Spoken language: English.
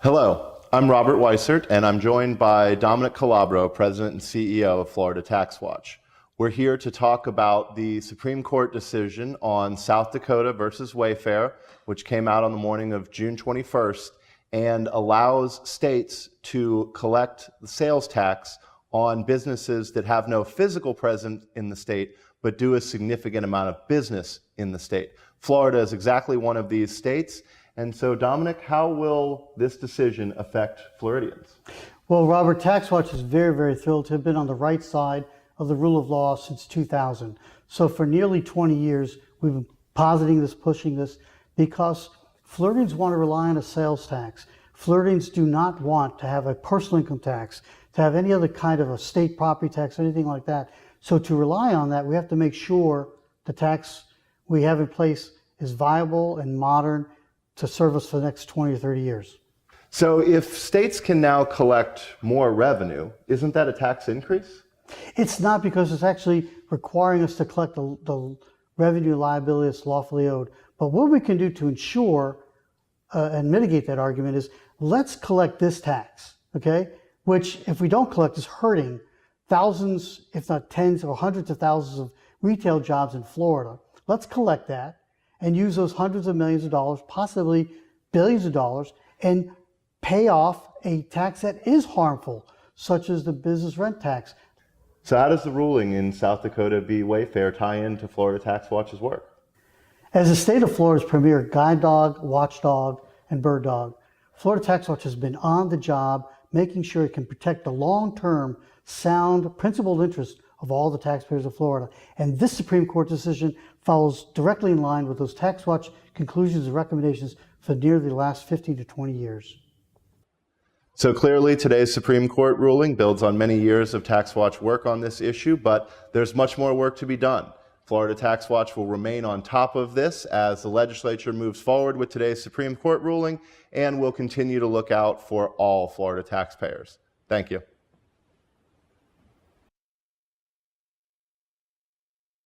Hello, I'm Robert Weissert, and I'm joined by Dominic Calabro, President and CEO of Florida TaxWatch. We're here to talk about the Supreme Court decision on South Dakota versus Wayfair, which came out on the morning of June 21st and allows states to collect the sales tax on businesses that have no physical presence in the state, but do a significant amount of business in the state. Florida is exactly one of these states. And so, Dominic, how will this decision affect Floridians? Well, Robert, TaxWatch is very, very thrilled to have been on the right side of the rule of law since 2000. So for nearly 20 years, we've been positing this, pushing this, because Floridians want to rely on a sales tax. Floridians do not want to have a personal income tax, to have any other kind of a state property tax or anything like that. So to rely on that, we have to make sure the tax we have in place is viable and modern to serve us for the next 20 or 30 years. So if states can now collect more revenue, isn't that a tax increase? It's not, because it's actually requiring us to collect the revenue liability that's lawfully owed. But what we can do to ensure and mitigate that argument is, let's collect this tax, okay? Which, if we don't collect, is hurting thousands, if not tens or hundreds of thousands of retail jobs in Florida. Let's collect that and use those hundreds of millions of dollars, possibly billions of dollars, and pay off a tax that is harmful, such as the business rent tax. So how does the ruling in South Dakota v. Wayfair tie into Florida TaxWatch's work? As the state of Florida's premier guide dog, watchdog, and bird dog, Florida TaxWatch has been on the job making sure it can protect the long-term, sound, principled interest of all the taxpayers of Florida. And this Supreme Court decision follows directly in line with those TaxWatch conclusions and recommendations for nearly the last 15 to 20 years. So clearly today's Supreme Court ruling builds on many years of TaxWatch work on this issue, but there's much more work to be done. Florida TaxWatch will remain on top of this as the legislature moves forward with today's Supreme Court ruling, and will continue to look out for all Florida taxpayers. Thank you.